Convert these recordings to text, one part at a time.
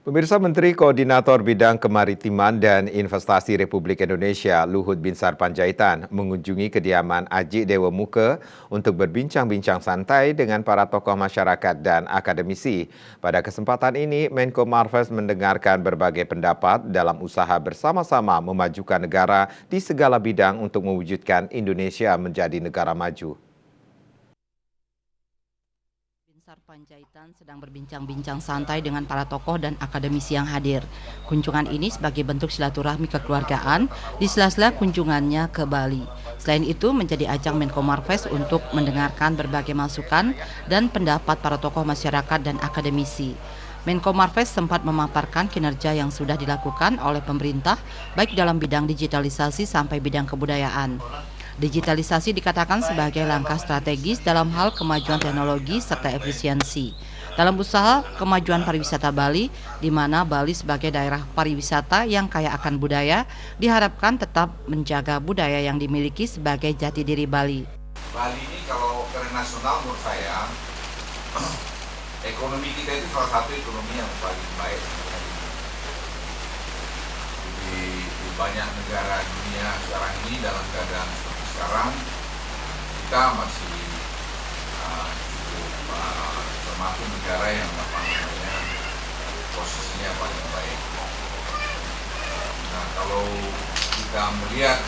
Pemirsa, Menteri Koordinator Bidang Kemaritiman dan Investasi Republik Indonesia Luhut Binsar Panjaitan mengunjungi kediaman Aji Dewa Muka untuk berbincang-bincang santai dengan para tokoh masyarakat dan akademisi. Pada kesempatan ini, Menko Marves mendengarkan berbagai pendapat dalam usaha bersama-sama memajukan negara di segala bidang untuk mewujudkan Indonesia menjadi negara maju. Binsar Panjaitan sedang berbincang-bincang santai dengan para tokoh dan akademisi yang hadir. Kunjungan ini sebagai bentuk silaturahmi kekeluargaan di sela-sela kunjungannya ke Bali. Selain itu menjadi ajang Menko Marves untuk mendengarkan berbagai masukan dan pendapat para tokoh masyarakat dan akademisi. Menko Marves sempat memaparkan kinerja yang sudah dilakukan oleh pemerintah baik dalam bidang digitalisasi sampai bidang kebudayaan. Digitalisasi dikatakan sebagai langkah strategis dalam hal kemajuan teknologi serta efisiensi dalam usaha kemajuan pariwisata Bali, di mana Bali sebagai daerah pariwisata yang kaya akan budaya diharapkan tetap menjaga budaya yang dimiliki sebagai jati diri Bali. Bali ini kalau tren nasional menurut saya ekonomi kita itu salah satu ekonomi yang paling baik di banyak negara dunia sekarang ini. Dalam keadaan sekarang kita masih cukup termasuk negara yang posisinya paling baik. Nah, kalau kita melihat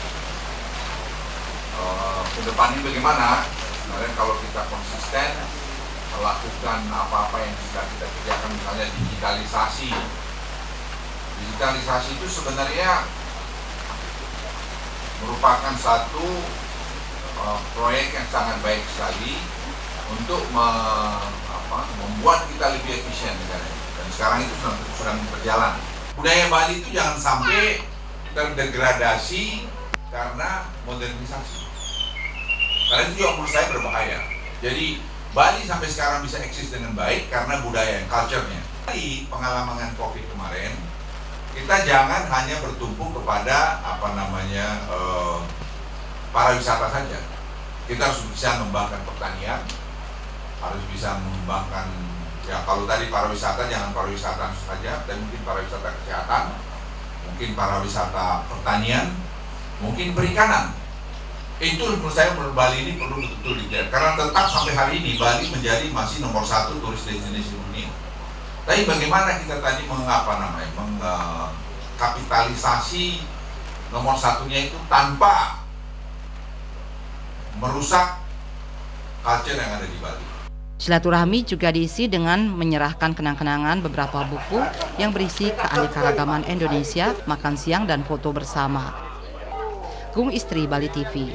ke depan ini bagaimana, sebenarnya kalau kita konsisten melakukan apa-apa yang sudah kita kerjakan, misalnya digitalisasi itu sebenarnya merupakan satu proyek yang sangat baik sekali untuk membuat kita lebih efisien negaranya. Dan sekarang itu sedang berjalan. Budaya Bali itu jangan sampai terdegradasi karena modernisasi. Karena itu juga menurut saya berbahaya. Jadi Bali sampai sekarang bisa eksis dengan baik karena budaya, culture-nya. Dari pengalaman COVID kemarin, kita jangan hanya bertumpu kepada pariwisata saja. Kita harus bisa mengembangkan pertanian, harus bisa mengembangkan, ya kalau tadi pariwisata jangan pariwisata saja, dan mungkin pariwisata kesehatan, mungkin pariwisata pertanian, mungkin perikanan. Itu menurut saya Bali ini perlu betul-betul dilihat, karena tetap sampai hari ini Bali masih nomor 1 turis destinasi dunia. Tapi bagaimana kita tadi mengkapitalisasi nomor satunya itu tanpa merusak culture yang ada di Bali. Silaturahmi juga diisi dengan menyerahkan kenang-kenangan beberapa buku yang berisi keanekaragaman Indonesia, makan siang dan foto bersama. Gung Istri, Bali TV.